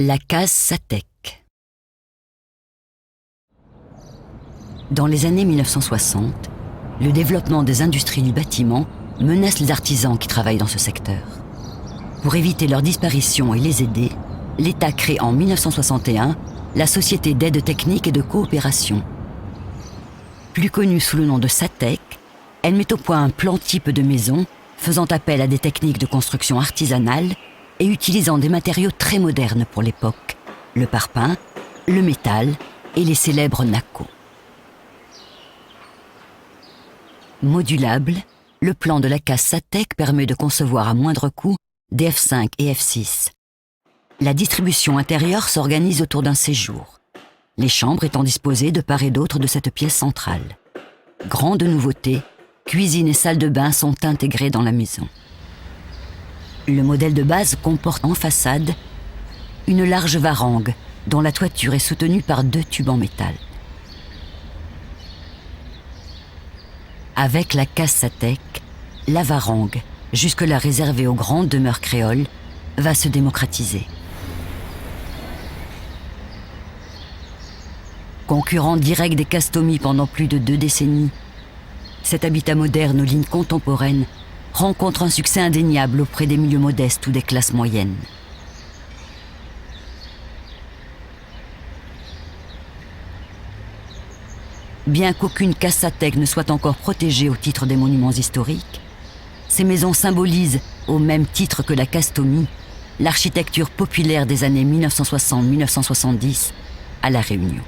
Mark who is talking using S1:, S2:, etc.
S1: La case Satek. Dans les années 1960, le développement des industries du bâtiment menace les artisans qui travaillent dans ce secteur. Pour éviter leur disparition et les aider, l'État crée en 1961 la Société d'aide technique et de coopération. Plus connue sous le nom de Satek, elle met au point un plan type de maison faisant appel à des techniques de construction artisanale et utilisant des matériaux très modernes pour l'époque, le parpaing, le métal et les célèbres nacos. Modulable, le plan de la case Satek permet de concevoir à moindre coût des F5 et F6. La distribution intérieure s'organise autour d'un séjour, les chambres étant disposées de part et d'autre de cette pièce centrale. Grande nouveauté, cuisine et salle de bain sont intégrées dans la maison. Le modèle de base comporte en façade une large varangue dont la toiture est soutenue par 2 tubes en métal. Avec la case Satek, la varangue, jusque-là réservée aux grandes demeures créoles, va se démocratiser. Concurrent direct des Castomi pendant plus de 2 décennies, cet habitat moderne aux lignes contemporaines rencontre un succès indéniable auprès des milieux modestes ou des classes moyennes. Bien qu'aucune case Satek ne soit encore protégée au titre des monuments historiques, ces maisons symbolisent, au même titre que la Castomi, l'architecture populaire des années 1960-1970 à La Réunion.